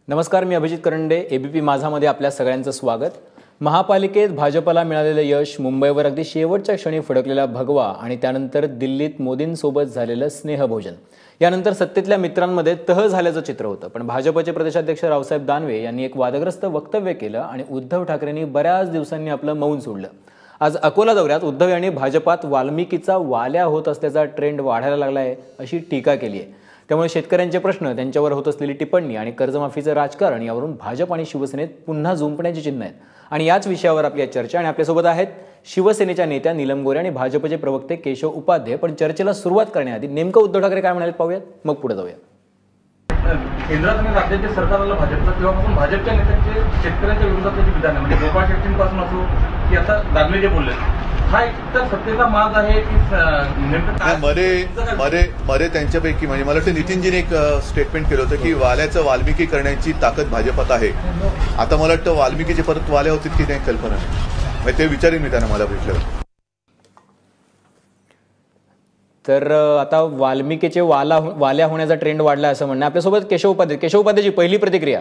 नमस्कार, मी अभिजित करंडे. एबीपी माझामध्ये आपल्या सगळ्यांचं स्वागत. महापालिकेत भाजपला मिळालेलं यश, मुंबईवर अगदी शेवटच्या क्षणी फडकलेला भगवा आणि त्यानंतर दिल्लीत मोदींसोबत झालेलं स्नेहभोजन, यानंतर सत्तेतल्या मित्रांमध्ये तह झाल्याचं चित्र होतं. पण भाजपचे प्रदेशाध्यक्ष रावसाहेब दानवे यांनी एक वादग्रस्त वक्तव्य केलं आणि उद्धव ठाकरेंनी बऱ्याच दिवसांनी आपलं मौन सोडलं. आज अकोला दौऱ्यात उद्धव यांनी भाजपात वाल्मिकीचा वाल्या होत असल्याचा ट्रेंड वाढायला लागला आहे अशी टीका केली आहे. त्यामुळे शेतकऱ्यांचे प्रश्न, त्यांच्यावर होत असलेली टिप्पणी आणि कर्जमाफीचं राजकारण यावरून भाजप आणि शिवसेनेत पुन्हा जुंपण्याची चिन्ह आहेत. आणि याच विषयावर आपली चर्चा. आणि आपल्यासोबत आहेत शिवसेनेच्या नेत्या नीलम गोरे आणि भाजपचे प्रवक्ते केशव उपाध्ये. पण चर्चेला सुरुवात करण्याआधी नेमकं उद्धव ठाकरे काय म्हणाले पाहूयात, मग पुढे जाऊया. केंद्रात आणि राज्याचे सरकारला भाजपचं तेव्हापासून भाजपच्या नेत्यांचे शेतकऱ्यांच्या विरोधात विधान म्हणजे गोपाळ शेट्टींपासून असो की आता दानवे जे बोलले, हा एक तर सत्तेचा माज आहे की मरे त्यांच्यापैकी म्हणजे मला वाटतं नितीनजीने एक स्टेटमेंट केलं होतं की वाल्याचं वाल्मिकी करण्याची ताकद भाजपात आहे. आता मला वाटतं वाल्मिकीचे परत वाल्या होतील की नाही कल्पना नाही, ते विचारेन मी त्यांना मला भेटल्यावर. तर आता वाल्मिकीचे वाल्या होण्याचा ट्रेंड वाढला असं म्हणणं. आपल्यासोबत केशव उपाध्येची पहिली प्रतिक्रिया.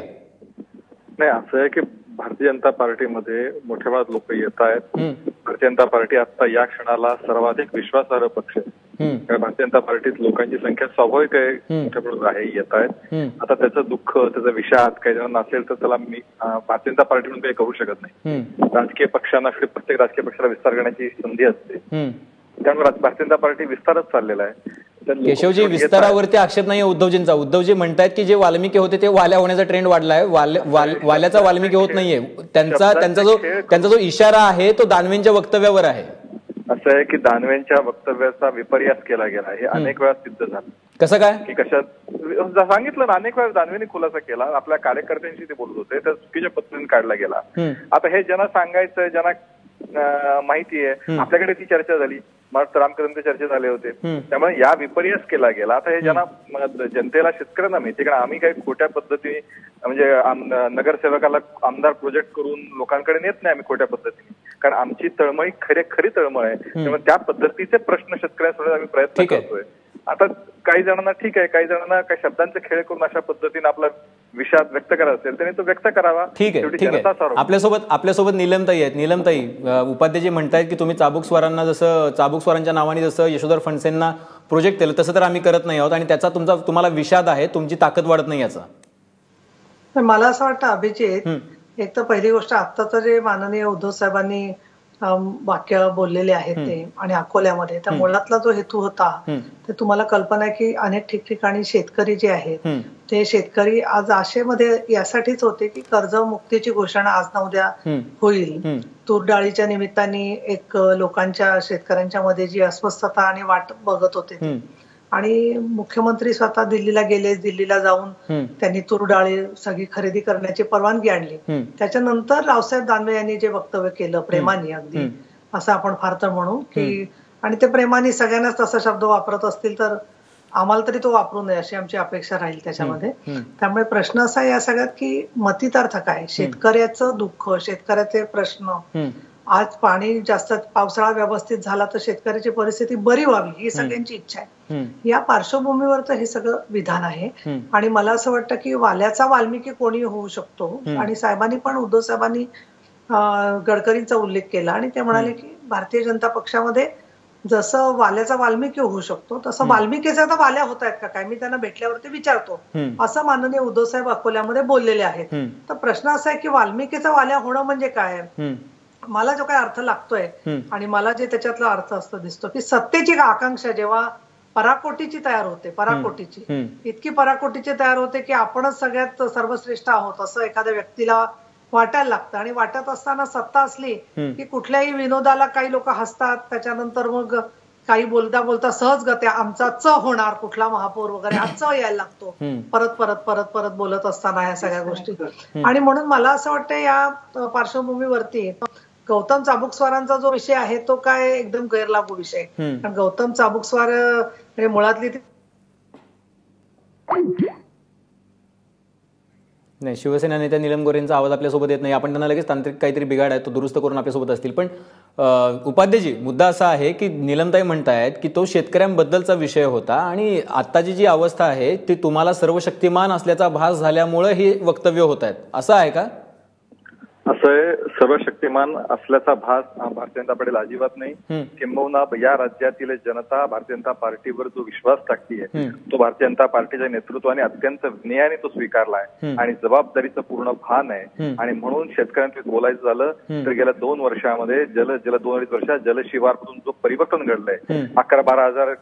नाही, असं आहे की भारतीय जनता पार्टीमध्ये मोठ्या प्रमाणात लोक येत आहेत. भारतीय जनता पार्टी आता या क्षणाला सर्वाधिक विश्वासार्ह पक्ष आहे. भारतीय जनता पार्टीत लोकांची संख्या स्वाभाविक आहे, मोठ्या प्रमाणात आहे, येत आहेत. आता त्याचं दुःख, त्याचा विषाद काही जणांना असेल तर त्याला मी भारतीय जनता पार्टी म्हणून काही करू शकत नाही. राजकीय पक्षांना प्रत्येक राजकीय पक्षाला विस्तार करण्याची संधी असते, त्यामुळे भारतीय जनता पार्टी विस्तारच चाललेला आहे. केशवजी, विस्तारावरती आक्षेप नाही उद्धवजींचा. उद्धवजी म्हणतायत की जे वाल्मिकी होते ते वाल्या होण्याचा ट्रेंड वाढलाय. वाल्याचा वाल्मिकी होत नाहीये. त्यांचा जो इशारा आहे तो दानवेंच्या वक्तव्यावर आहे. असं आहे की दानवेंच्या वक्तव्याचा विपर्यास केला गेला, हे अनेक वेळा सिद्ध झालं. कसं काय की कशात सांगितलं ना, अनेक वेळा दानवेंनी खुलासा केला. आपल्या कार्यकर्त्यांशी ते बोलत होते, तर चुकीच्या पद्धतीने काढला गेला. आता हे ज्यांना सांगायचं, ज्यांना माहिती आहे, आपल्याकडे ती चर्चा झाली, महाराष्ट्र रामकदमचे चर्चा झाले होते, त्यामुळे या विपर्यास केला गेला. आता हे ज्यांना जनतेला, शेतकऱ्यांना माहिती, कारण आम्ही काही खोट्या पद्धतीने म्हणजे नगरसेवकाला आमदार प्रोजेक्ट करून लोकांकडे नेत नाही आम्ही खोट्या पद्धतीने, कारण आमची तळमळी खरी तळमळ आहे. त्यामुळे त्या पद्धतीचे प्रश्न शेतकऱ्यांसोबत आम्ही प्रयत्न करतोय. आता काही जणांना ठीक आहे, काही जणांना काही शब्दांचे खेळ करून अशा पद्धतीने आपला विषाद व्यक्त करायचा असेल त्यांनी तो व्यक्त करावा. ठीक आहे. आपल्यासोबत नीलमताई आहेत. नीलमताई, उपाध्येजी म्हणतायत की तुम्ही चाबूक स्वारांच्या नावाने जसं यशोधर फणसेंना प्रोजेक्ट केलं तसं तर आम्ही करत नाही आहोत आणि त्याचा तुम्हाला विषाद आहे, तुमची ताकद वाढत नाही याचा. मला असं वाटतं अभिजित, एक तर पहिली गोष्ट आत्ताचं जे माननीय उद्धव साहेबांनी वाक्य बोललेले आहेत ते आणि अकोल्यामध्ये त्या मुळातला जो हेतू होता ते तुम्हाला कल्पना आहे की अनेक ठिकठिकाणी शेतकरी जे आहेत ते शेतकरी आज आशेमध्ये यासाठीच होते की कर्जमुक्तीची घोषणा आज ना उद्या होईल. तूर डाळीच्या निमित्ताने एक लोकांच्या, शेतकऱ्यांच्या मध्ये जी अस्वस्थता आणि वाट बघत होते आणि मुख्यमंत्री स्वतः दिल्लीला गेले. दिल्लीला जाऊन त्यांनी तूर डाळी सगळी खरेदी करण्याची परवानगी आणली. त्याच्यानंतर रावसाहेब दानवे यांनी जे वक्तव्य केलं, प्रेमाने अगदी असं आपण फार तर म्हणू की, आणि ते प्रेमाने सगळ्यांनाच तसा शब्द वापरत असतील तर आम्हाला तरी तो वापरू नये अशी आमची अपेक्षा राहील त्याच्यामध्ये. त्यामुळे प्रश्न असा या सगळ्यात की मतितार्थ काय, शेतकऱ्याचं दुःख, शेतकऱ्याचे प्रश्न. आज पाणी जास्त, पावसाळा व्यवस्थित झाला तर शेतकऱ्याची परिस्थिती बरी व्हावी ही सगळ्यांची इच्छा आहे. या पार्श्वभूमीवर तर हे सगळं विधान आहे. आणि मला असं वाटतं की वाल्याचा वाल्मिकी कोणी होऊ शकतो. आणि साहेबांनी पण, उद्धव साहेबांनी गडकरींचा उल्लेख केला आणि ते म्हणाले की भारतीय जनता पक्षामध्ये जसं वाल्याचा वाल्मिकी होऊ शकतो तसं वाल्मिकीचा तर वाल्या होत आहेत का काय, मी त्यांना भेटल्यावरती विचारतो, असं माननीय उद्धव साहेब अकोल्यामध्ये बोललेले आहेत. तर प्रश्न असा आहे की वाल्मिकीचा वाल्या होणं म्हणजे काय. मला जो काही अर्थ लागतोय आणि मला जे त्याच्यातला अर्थ असतो दिसतो की सत्तेची आकांक्षा जेव्हा पराकोटीची तयार होते, पराकोटीची इतकी पराकोटीची तयार होते की आपणच सगळ्यात सर्वश्रेष्ठ आहोत असं एखाद्या व्यक्तीला वाटायला लागतं. आणि वाटत असताना सत्ता असली की कुठल्याही विनोदाला काही लोक हसतात, त्याच्यानंतर मग काही बोलता बोलता सहज गत्या आमचा होणार, कुठला महापौर वगैरे हा यायला लागतो परत परत परत परत बोलत असताना या सगळ्या गोष्टी. आणि म्हणून मला असं वाटतं या पार्श्वभूमीवरती गौतम चाबुकस्वारांचा जो विषय आहे तो काय एकदम गैरलागू विषय. कारण गौतम चाबुकस्वार मुळातली नाही, शिवसेना नेत्या नीलम गोऱ्हेंचा आवाज आपल्यासोबत येत नाही. आपण त्यांना लगेच तांत्रिक काहीतरी बिघाड आहे तो दुरुस्त करून आपल्यासोबत असतील. पण उपाध्येजी, मुद्दा असा आहे की नीलमताई म्हणतायत की तो शेतकऱ्यांबद्दलचा विषय होता आणि आत्ताची जी अवस्था आहे ती तुम्हाला सर्वशक्तिमान असल्याचा भास झाल्यामुळे ही वक्तव्य होत आहेत, असं आहे का? असं सर्वशक्तिमान असल्याचा भास भारतीय जनता पार्टीला अजिबात नाही. किंबहुना या राज्यातील जनता भारतीय जनता पार्टीवर जो विश्वास टाकतीये तो भारतीय जनता पार्टीच्या नेतृत्वाने अत्यंत विनयाने तो स्वीकारला आहे आणि जबाबदारीचं पूर्ण भान आहे. आणि म्हणून शेतकऱ्यांविषयी बोलायचं झालं तर गेल्या 2 वर्षामध्ये 2-2.5 वर्षात जलशिवारमधून जो परिवर्तन घडलंय, 11-12 हजार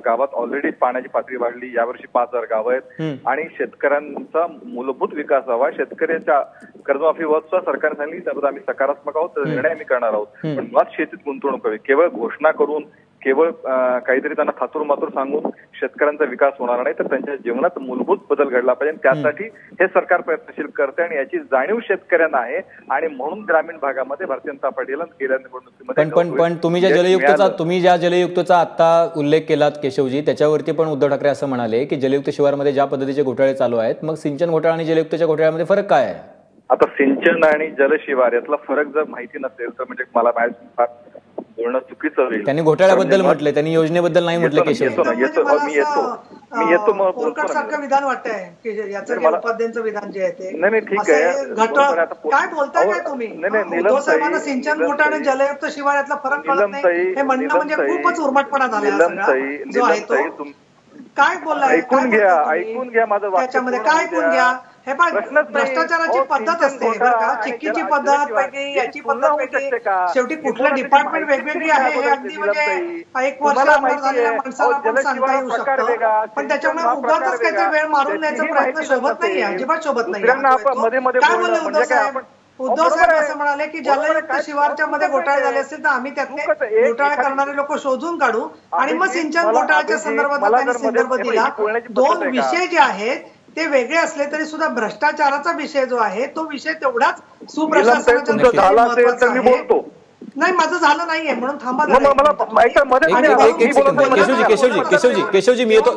गावात ऑलरेडी पाण्याची पातळी वाढली, यावर्षी 5,000 गावं आहेत आणि शेतकऱ्यांचा मूलभूत विकास व्हावा, शेतकऱ्यांच्या कर्जमाफी सुद्धा सरकार सांगली त्याबद्दल आम्ही सकारात्मक आहोत, निर्णय आम्ही करणार आहोत. पण मुळात शेतीत गुंतवणूक करावी, केवळ घोषणा करून केवळ काहीतरी त्यांना थातूर मातूर सांगून शेतकऱ्यांचा विकास होणार नाही, तर त्यांच्या जीवनात मूलभूत बदल घडला पाहिजे. त्यासाठी हे सरकार प्रयत्नशील करते आणि याची जाणीव शेतकऱ्यांना आहे आणि म्हणून ग्रामीण भागामध्ये भारतीय जनता पार्टीला गेल्या निवडणुकीमध्ये पण तुम्ही ज्या जलयुक्तचा आता उल्लेख केलात केशवजी, त्याच्यावरती पण उद्धव ठाकरे असं म्हणाले की जलयुक्त शिवारमध्ये ज्या पद्धतीचे घोटाळे चालू आहेत, मग सिंचन घोटाळा आणि जलयुक्तच्या घोटाळ्यामध्ये फरक काय आहे? आता सिंचन आणि जलशिवार यातला फरक जर माहिती नसेल तर म्हणजे मला फार बोलणं चुकीचं होईल. त्यांनी घोटाळ्याबद्दल म्हटलंय, त्यांनी योजनेबद्दल नाही म्हटलं. मी येतो मग पोलकर सारखं विधान वाटतंय की याचं उपाध्यांचं विधान जे आहे ते नाही ठीक आहे. काय बोलताय काय तुम्ही? उद्धव साहेबांना सिंचन घोटाळा आणि जलयुक्त शिवार यातला फरक कळत नाही हे म्हणणं म्हणजे खूपच उर्मटपणा झाला जो आहे तो. काय बोललाय? ऐकून घ्या माझं वाक्य. त्याच्यामध्ये काय ऐकून घ्या? हे पण भ्रष्टाचाराची पद्धत असते बरं का, चिक्कीची पद्धत वेगळी, याची पद्धत वेगळी, शेवटी कुठलं डिपार्टमेंट वेगवेगळी आहे हे अगदी म्हणजे 1 वर्ष आमदार झालेल्या माणसाला पण सांगता येऊ शकतं. पण त्याच्यामुळे उगाचच काहीतरी वेळ मारून द्यायचा प्रयत्न शोभत नाही, अजिबात शोभत नाही. काय बोलले उद्धव साहेब? उद्धव साहेब असं म्हणाले की जलयुक्त शिवारच्या मध्ये घोटाळे झाले असतील तर आम्ही त्यातले घोटाळे करणारे लोक शोधून काढू आणि मग सिंचन घोटाळ्याच्या संदर्भात त्यांनी संदर्भ दिला. 2 विषय जे आहेत ते वेगळे असले तरी सुद्धा भ्रष्टाचाराचा विषय जो आहे तो विषय तेवढाच सुप्रशासनाच्या महत्त्वाचा आहे. नाही, माझं झालं नाहीये म्हणून थांबा. केशवजी मी येतो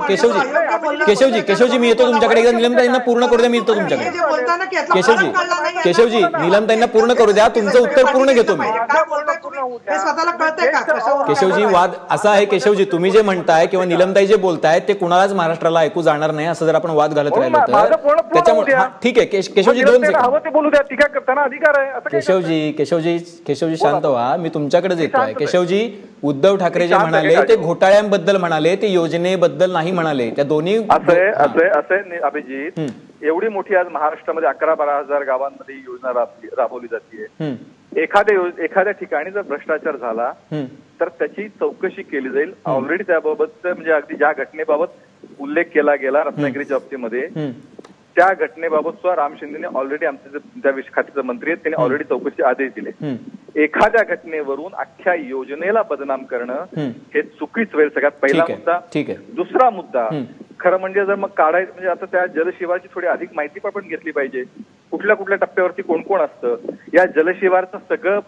तुमच्याकडे. एकदा नीलमताईंना पूर्ण करू द्या, मी येतो तुमच्याकडे. केशवजी नीलमताईंना पूर्ण करू द्या, तुमचं उत्तर पूर्ण घेतो मी. स्वतःला कळतंय का? केशवजी, वाद असा आहे केशवजी, तुम्ही जे म्हणताय किंवा नीलमताई जे बोलताय ते कुणालाच महाराष्ट्राला ऐकू जाणार नाही, असं जर आपण वाद घालत राहिलो तर त्याच्यामुळे ठीक आहे. केशवजी 2 केशवजी शांत व्हा, मी तुमच्याकडेच येतोय. केशवजी, उद्धव ठाकरे जे म्हणाले ते घोटाळ्यांबद्दल म्हणाले, ते योजनेबद्दल नाही म्हणाले. त्या दोन्ही असे अभिजित, एवढी मोठी आज महाराष्ट्रामध्ये 11-12 हजार गावांमध्ये ही योजना राबवली जाते. एखाद्या ठिकाणी जर भ्रष्टाचार झाला तर त्याची चौकशी केली जाईल. ऑलरेडी त्याबाबत म्हणजे अगदी ज्या घटनेबाबत उल्लेख केला गेला रत्नागिरीच्या बाबतीमध्ये, त्या घटनेबाबत सुद्धा राम शिंदेने ऑलरेडी आमचे त्या खात्याचे मंत्री आहेत, त्यांनी ऑलरेडी चौकशी आदेश दिले. एखाद्या घटनेवरून अख्ख्या योजनेला बदनाम करणं हे चुकीच होईल, सगळ्यात पहिला मुद्दा. दुसरा मुद्दा, खरं म्हणजे जर मग काढायचं म्हणजे आता त्या जलशिवारची थोडी अधिक माहिती पण घेतली पाहिजे. कुठल्या कुठल्या टप्प्यावरती कोण कोण असतं, या जलशिवारचं सगळं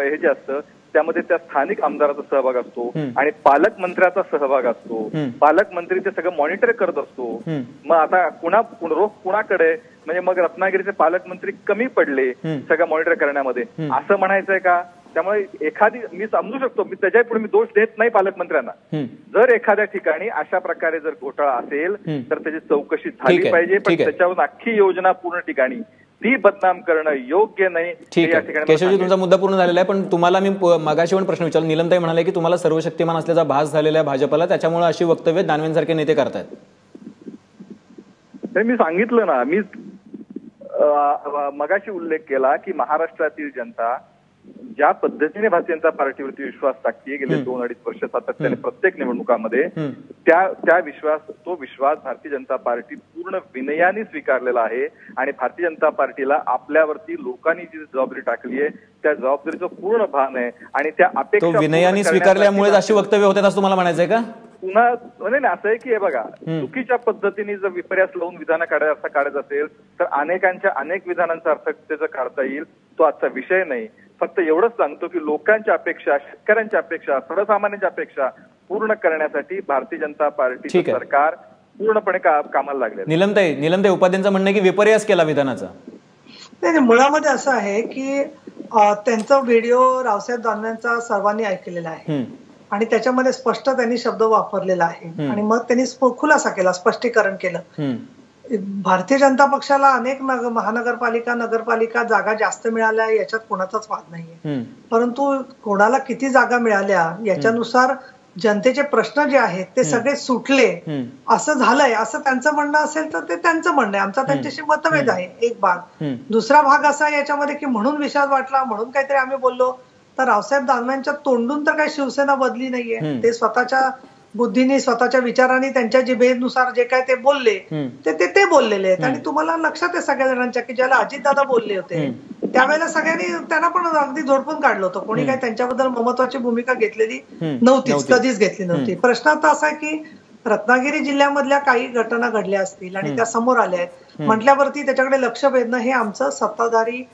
हे जे असतं त्यामध्ये त्या स्थानिक आमदाराचा सहभाग असतो आणि पालकमंत्र्याचा सहभाग असतो. पालकमंत्री ते सगळं मॉनिटर करत असतो. मग आता रोख कुणाकडे, म्हणजे मग रत्नागिरीचे पालकमंत्री कमी पडले सगळं मॉनिटर करण्यामध्ये, असं म्हणायचंय का? त्यामुळे मी समजू शकतो, मी त्याच्या पुढे मी दोष देत नाही पालकमंत्र्यांना. जर एखाद्या ठिकाणी अशा प्रकारे जर घोटाळा असेल तर त्याची चौकशी झाली पाहिजे, पण त्याच्यावरून अख्खी योजना पूर्ण ठिकाणी ती बदनाम करणं योग्य नाही. ठीक आहे केशवजी, तुमचा मुद्दा पूर्ण झालेला आहे. पण तुम्हाला मी मगाशी पण प्रश्न विचारला. नीलमताई म्हणाले की तुम्हाला सर्वशक्तिमान असल्याचा भास झालेला आहे भाजपला, त्याच्यामुळे अशी वक्तव्य दानवेंसारखे नेते करतायत. मी सांगितलं ना, मी मगाशी उल्लेख केला की महाराष्ट्रातील जनता ज्या पद्धतीने भारतीय जनता पार्टीवरती विश्वास टाकते गेले 2-2.5 वर्ष सातत्याने प्रत्येक निवडणुकामध्ये, तो विश्वास भारतीय जनता पार्टी पूर्ण विनयाने स्वीकारलेला आहे आणि भारतीय जनता पार्टीला आपल्यावरती लोकांनी जी जबाबदारी टाकली आहे त्या जबाबदारीचं पूर्ण भान आहे आणि त्या अपेक्षा विनयाने स्वीकारल्यामुळे अशी वक्तव्य होतात असं तुम्हाला म्हणायचंय का? पुन्हा नाही असं आहे की हे बघा, चुकीच्या पद्धतीने जर विपर्यास लावून विधान काढायचं असेल तर अनेक विधानांचा अर्थ त्याचं काढता येईल. तो आजचा विषय नाही. फक्त एवढंच सांगतो की लोकांच्या अपेक्षा, शेतकऱ्यांच्या अपेक्षा, सर्वसामान्यांच्या अपेक्षा पूर्ण करण्यासाठी भारतीय जनता पार्टीचं सरकार पूर्णपणे कामाला लागले. निलमताई उपाध्यायांचं म्हणणं आहे की विपर्यास केला विधानाचा. नाही, मुळामध्ये असं आहे की त्यांचा व्हिडिओ रावसाहेब दानवेंचा सर्वांनी ऐकलेला आहे आणि त्याच्यामध्ये स्पष्ट त्यांनी शब्द वापरलेला आहे आणि मग त्यांनी खुलासा केला, स्पष्टीकरण केलं. भारतीय जनता पक्षाला अनेक महानगरपालिका नगरपालिका जागा जास्त मिळाल्या याच्यात कोणाचाच वाद नाहीये, परंतु कोणाला किती जागा मिळाल्या याच्यानुसार जनतेचे प्रश्न जे आहेत ते सगळे सुटले असं झालंय असं त्यांचं म्हणणं असेल तर ते त्यांचं म्हणणं आहे. आमचा त्यांच्याशी मतभेद आहे एक भाग. दुसरा भाग असा आहे याच्यामध्ये की म्हणून विषाद वाटला म्हणून काहीतरी आम्ही बोललो, तर रावसाहेब दानवेंच्या तोंडून तर काही शिवसेना बदली नाहीये. ते स्वतःच्या बुद्धीने स्वतःच्या विचारांनी त्यांच्या जिभेनुसार जे काय ते बोलले ते बोललेले आहेत. आणि तुम्हाला लक्षात आहे सगळ्या जणांच्या की ज्याला अजितदादा बोलले होते त्यावेळेला सगळ्यांनी त्यांना पण अगदी झोडपून काढलं होतं. कोणी काही त्यांच्याबद्दल महत्वाची भूमिका घेतलेली नव्हतीच, कधीच घेतली नव्हती. प्रश्न आता असा आहे की रत्नागिरी जिल्ह्यामधल्या काही घटना घडल्या असतील आणि त्या समोर आल्या आहेत म्हटल्यावरती त्याच्याकडे लक्ष वेधणं हे आमचं सत्ताधारी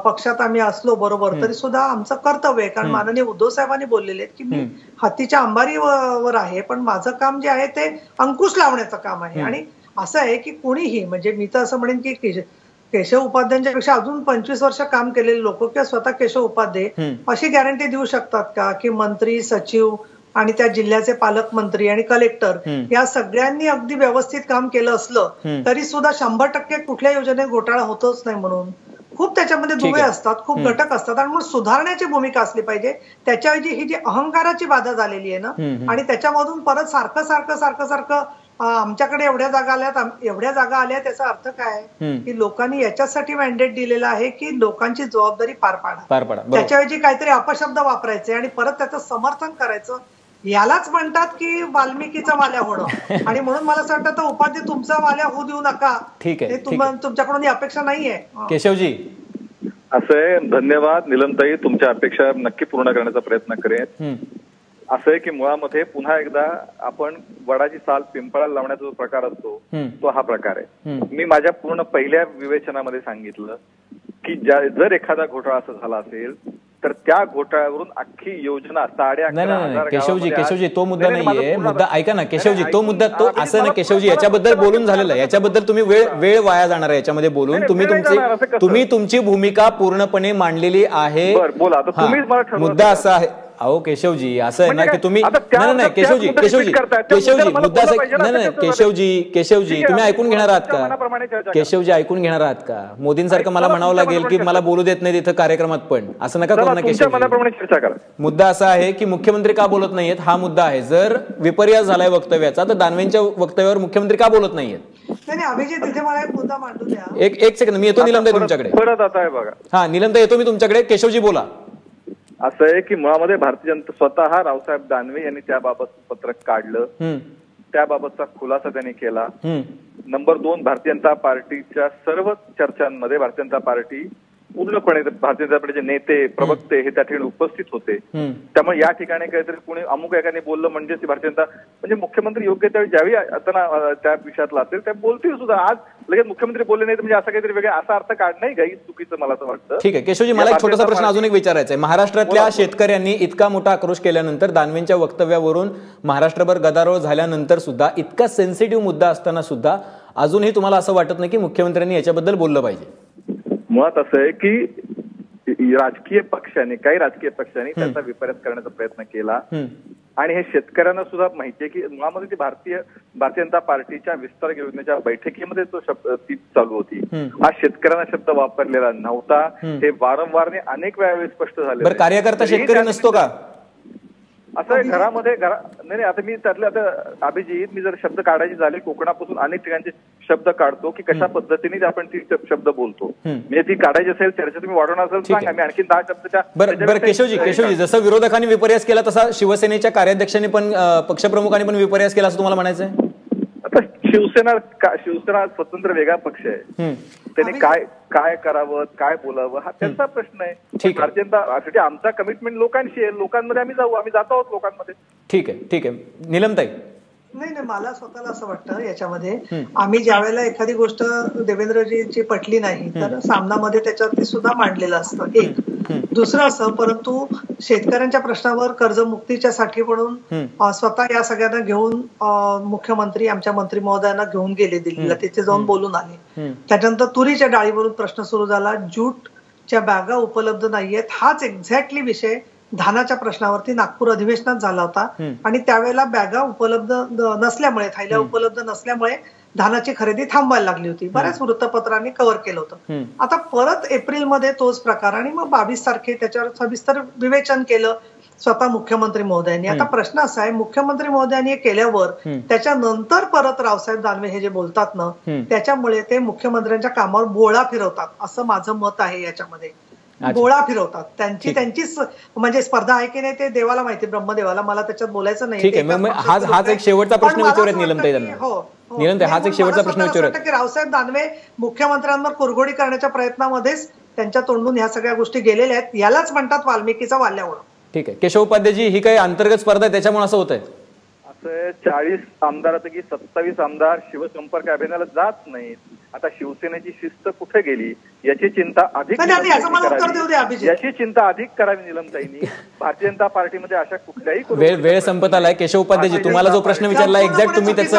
पक्षात आम्ही असलो बरोबर तरी सुद्धा आमचं कर्तव्य आहे. कारण माननीय उद्धव साहेबांनी बोललेले आहेत की मी हत्तीच्या अंबारीवर आहे पण माझं काम जे आहे ते अंकुश लावण्याचं काम आहे. आणि असं आहे की कोणीही म्हणजे मी तर असं म्हणेन की केशव उपाध्यायांच्या पेक्षा अजून 25 वर्ष काम केलेले लोक किंवा स्वतः केशव उपाध्ये अशी गॅरंटी देऊ शकतात का की मंत्री सचिव आणि त्या जिल्ह्याचे पालकमंत्री आणि कलेक्टर या सगळ्यांनी अगदी व्यवस्थित काम केलं असलं तरी सुद्धा 100% कुठल्या योजनेत घोटाळा होतोच नाही. म्हणून खूप त्याच्यामध्ये दुवे असतात, खूप घटक असतात आणि म्हणून सुधारण्याची भूमिका असली पाहिजे. त्याच्याऐवजी ही जी अहंकाराची बाधा झालेली आहे ना आणि त्याच्यामधून परत सारखं आमच्याकडे एवढ्या जागा आल्या त्याचा अर्थ काय की लोकांनी याच्यासाठी मॅन्डेट दिलेला आहे की लोकांची जबाबदारी पार पाडा. त्याच्याऐवजी काहीतरी अपशब्द वापरायचे आणि परत त्याचं समर्थन करायचं. यालाच म्हणतात की वाल्मिकीचा वाल्या होणं. आणि म्हणून मला असं वाटतं उपाधी तुमचा वाल्या होऊ देऊ नका. ठीक आहे, तुमच्याकडून ही अपेक्षा नाहीये. केशवजी असं आहे. धन्यवाद निलमताई, तुमच्या अपेक्षा नक्की पूर्ण करण्याचा प्रयत्न करेन. असं आहे की मुळामध्ये पुन्हा एकदा आपण वडाची साल पिंपळाला लावण्याचा जो प्रकार असतो तो हा प्रकार आहे. मी माझ्या पूर्ण पहिल्या विवेचनामध्ये सांगितलं की जर एखादा घोटाळा असा झाला असेल तर त्या घोटाळ्यावरून अख्खी योजना 11.5 केशवजी तो मुद्दा नाहीये. मुद्दा ऐका ना केशवजी, तो मुद्दा तो असं ना केशवजी याच्याबद्दल बोलून झालेलं आहे. याच्याबद्दल तुम्ही वेळ वाया जाणार आहे याच्यामध्ये बोलून. तुम्ही तुमची भूमिका पूर्णपणे मांडलेली आहे. मुद्दा असा आहे अहो केशवजी असं आहे ना की तुम्ही नाही केशवजी मुद्दा नाही केशवजी तुम्ही ऐकून घेणार आहात का? केशवजी ऐकून घेणार आहात का? मोदींसारखं मला म्हणावं लागेल की मला बोलू देत नाही तिथं कार्यक्रमात पण असं नका करू ना केशवजी. मुद्दा असा आहे की मुख्यमंत्री का बोलत नाहीयेत हा मुद्दा आहे. जर विपर्यास झालाय वक्तव्याचा तर दानवेंच्या वक्तव्यावर मुख्यमंत्री का बोलत नाहीयेत? अभिजित तिथे मला एक मुद्दा मांडू द्या. एक सेकंड मी येतो निलमताई तुमच्याकडे. परत आता आहे बघा. हा निलमताई येतो मी तुमच्याकडे. केशवजी बोला. असं आहे की मुळामध्ये भारतीय जनता स्वतः रावसाहेब दानवे यांनी त्याबाबत पत्रक काढलं, त्याबाबतचा खुलासा त्यांनी केला. नंबर 2 भारतीय जनता पार्टीच्या सर्व चर्चांमध्ये भारतीय जनता पार्टी पूर्णपणे भारतीय जनता पार्टीचे नेते प्रवक्ते हे त्या ठिकाणी उपस्थित होते. त्यामुळे या ठिकाणी काहीतरी कुणी अमुक एकाने बोललं म्हणजे भारतीय जनता म्हणजे मुख्यमंत्री योग्य त्यावेळी ज्यावेळी आता त्या विषयातला असेल त्या बोलतील सुद्धा. आज लगेच मुख्यमंत्री बोलले नाही म्हणजे असं काहीतरी वेगळा असा अर्थ काढणं काही चुकीचं मला असं वाटतं. ठीक आहे केशवजी, मला एक छोटासा प्रश्न अजून एक विचारायचा आहे. महाराष्ट्रातल्या शेतकऱ्यांनी इतका मोठा आक्रोश केल्यानंतर दानवेंच्या वक्तव्यावरून महाराष्ट्रभर गदारोळ झाल्यानंतर सुद्धा इतका सेन्सिटिव्ह मुद्दा असताना सुद्धा अजूनही तुम्हाला असं वाटत नाही की मुख्यमंत्र्यांनी याच्याबद्दल बोललं पाहिजे? मुळात असं आहे की काही राजकीय पक्षांनी त्याचा विपर्यास करण्याचा प्रयत्न केला आणि हे शेतकऱ्यांना सुद्धा माहिती आहे की मुळामध्ये भारतीय जनता पार्टीच्या विस्तार योजनेच्या बैठकीमध्ये तो शब्द ती चालू होती. हा शेतकऱ्यांना शब्द वापरलेला नव्हता. हे वारंवार अनेक वेळा स्पष्ट झाले. कार्यकर्ता शेतकरी नसतो का असं घरामध्ये नाही आता मी त्यातले आता अभिजित मी जर शब्द काढायचे झाले कोकणापासून अनेक ठिकाणचे शब्द काढतो की कशा पद्धतीने आपण ती शब्द बोलतो. म्हणजे ती काढायची असेल चर्चा तुम्ही वाढवणार असेल सांगा, मी आणखी 10 शब्दाच्या. बरं केशवजी जसं विरोधकांनी विपर्यास केला तसा शिवसेनेच्या कार्याध्यक्षांनी पण पक्षप्रमुखांनी पण विपर्यास केला असं तुम्हाला म्हणायचंय? आता शिवसेना स्वतंत्र वेगळा पक्ष आहे. त्यांनी काय करावं काय बोलावं हा त्यांचा प्रश्न आहे. भारतीय जनता आमचा कमिटमेंट लोकांशी आहे. लोकांमध्ये आम्ही जातो आहोत लोकांमध्ये. ठीक आहे निलमताई. नाही मला स्वतःला असं वाटतं याच्यामध्ये आम्ही ज्या वेळेला एखादी गोष्ट देवेंद्रजींची पटली नाही तर सामनामध्ये त्याच्यावरती सुद्धा मांडलेलं असतं. एक दुसरं असं, परंतु शेतकऱ्यांच्या प्रश्नावर कर्जमुक्तीच्या साठी म्हणून स्वतः या सगळ्यांना घेऊन मुख्यमंत्री आमच्या मंत्री महोदयांना घेऊन गेले दिल्लीला, तिथे जाऊन बोलून आले. त्याच्यानंतर तुरीच्या डाळीवरून प्रश्न सुरू झाला, ज्यूटच्या बॅगा उपलब्ध नाहीयेत. हाच एक्झॅक्टली विषय धानाच्या प्रश्नावरती नागपूर अधिवेशनात झाला होता आणि त्यावेळेला बॅगा उपलब्ध नसल्यामुळे, थैल्या उपलब्ध नसल्यामुळे धानाची खरेदी थांबवायला लागली होती. बऱ्याच वृत्तपत्रांनी कव्हर केलं होतं. आता परत एप्रिलमध्ये तोच प्रकार आणि मग 22 तारखे त्याच्यावर सविस्तर विवेचन केलं स्वतः मुख्यमंत्री महोदयांनी. आता प्रश्न असा आहे, मुख्यमंत्री महोदयांनी हे केल्यावर त्याच्यानंतर परत रावसाहेब दानवे हे जे बोलतात ना, त्याच्यामुळे ते मुख्यमंत्र्यांच्या कामावर बोळा फिरवतात असं माझं मत आहे. याच्यामध्ये गोळा फिरवतात, त्यांचीच म्हणजे स्पर्धा आहे की नाही ते देवाला माहिती, ब्रह्मदेवाला. मला त्याच्यात बोलायचं नाही. ठीक आहे, मग हाच एक शेवटचा प्रश्न विचारूयात नीलमताई यांना. नीलमताई, हाच एक शेवटचा प्रश्न विचारूयात की रावसाहेब दानवे मुख्यमंत्र्यांवर कुरघोडी करण्याच्या प्रयत्नामध्येच त्यांच्या तोंडून ह्या सगळ्या गोष्टी गेलेल्या आहेत. यालाच म्हणतात वाल्मिकीचा वाल्यावर. ठीक आहे, केशव उपाध्यायजी, ही काही अंतर्गत स्पर्धा आहे त्याच्यामुळे असं होत आहे? असं 40 आमदारापैकी 27 आमदार शिवसंपर्क अभियानाला जात नाहीत. आता शिवसेनेची शिस्त कुठे गेली याची चिंता अधिक याची चिंता अधिक करावी नीलमताईंनी. भारतीय जनता पार्टीमध्ये अशा कुठल्याही वेळ संपत आलाय. केशव उपाध्यायजी, तुम्हाला जो प्रश्न विचारला एक्झॅक्ट तुम्ही त्याचं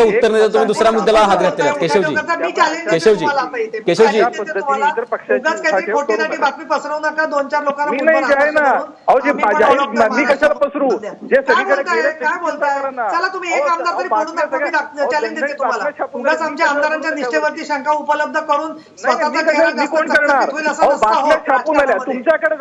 उत्तर नाही, तुम्ही दुसऱ्या मुद्द्याला हात घातलेला. केशवजी, इतर पक्षाची बातमी पसरवू नका. 2-4 लोकांना मी कशाला पसरू जे सगळीकडे काय बोलताय? चला तुम्ही एक आमदार तरी फोडून दाखवा, चॅलेंज देते तुम्हाला. उगाच आमच्या आमदारांच्या निष्ठेवरती शंका उपलब्ध करून स्वतःचा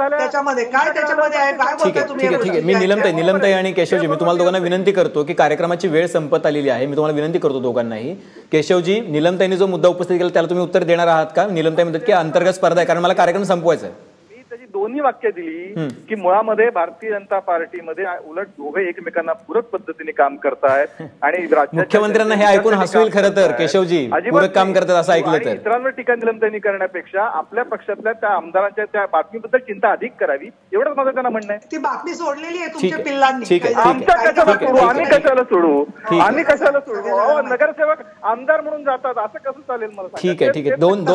त्याच्यामध्ये काय त्याच्यामध्ये आहे, काय बोलताय तुम्ही? ठीक आहे, मी नीलमताई आणि केशवजी, मी तुम्हाला दोघांना विनंती करतो की कार्यक्रमाची वेळ संपत आलेली आहे. मी तुम्हाला विनंती करतो दोघांनाही, केशवजी, नीलमताईंनी जो मुद्दा उपस्थित केला त्याला तुम्ही उत्तर देणार आहात का? नीलमताई म्हणतात की अंतर्गत स्पर्धा आहे, कारण मला कार्यक्रम संपवायचा आहे. त्याची दोन्ही वाक्य दिली की मुळामध्ये भारतीय जनता पार्टीमध्ये उलट दोघे एकमेकांना पूरक पद्धतीने काम करतायत आणि मुख्यमंत्र्यांना हे ऐकून हसू येईल खरं तर, केशवजी, पूरक काम करतात असं ऐकलं तर. इतरांवर टीका निलमताईंनी करण्यापेक्षा आपल्या पक्षातल्या त्या आमदारांच्या त्या बातमीबद्दल चिंता अधिक करावी, एवढंच माझं त्यांना म्हणणं आहे. ती बातमी सोडलेली आहे तुमच्या पिल्लांनी. आमच्या कशाला सोडू, आम्ही कशाला सोडू, आम्ही कशाला सोडू? नगरसेवक आमदार म्हणून जातात, असं कसं चालेल मला? ठीक आहे, दोन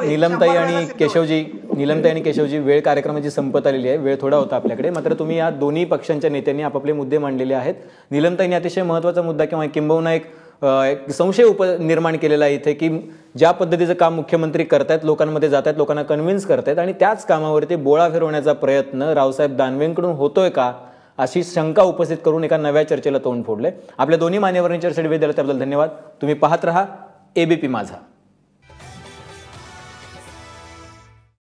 नीलमताई आणि केशवजी, वेळ कार्यक्रमाची संपत आलेली आहे. वेळ थोडा होता आपल्याकडे, मात्र तुम्ही या दोन्ही पक्षांच्या नेत्यांनी आपापले मुद्दे मांडलेले आहेत. नीलमताईंनी अतिशय महत्त्वाचा मुद्दा किंवा किंबहुना एक संशय निर्माण केलेला आहे इथे की ज्या पद्धतीचं काम मुख्यमंत्री करतायत, लोकांमध्ये जात आहेत, लोकांना कन्व्हिन्स करतायत आणि त्याच कामावरती बोळा फिरवण्याचा प्रयत्न रावसाहेब दानवेंकडून होतोय का, अशी शंका उपस्थित करून एका नव्या चर्चेला तोंड फोडलंय. आपल्या दोन्ही मान्यवरांनी चर्चेत वेळ दिला त्याबद्दल धन्यवाद. तुम्ही पाहत रहा एबीपी माझा.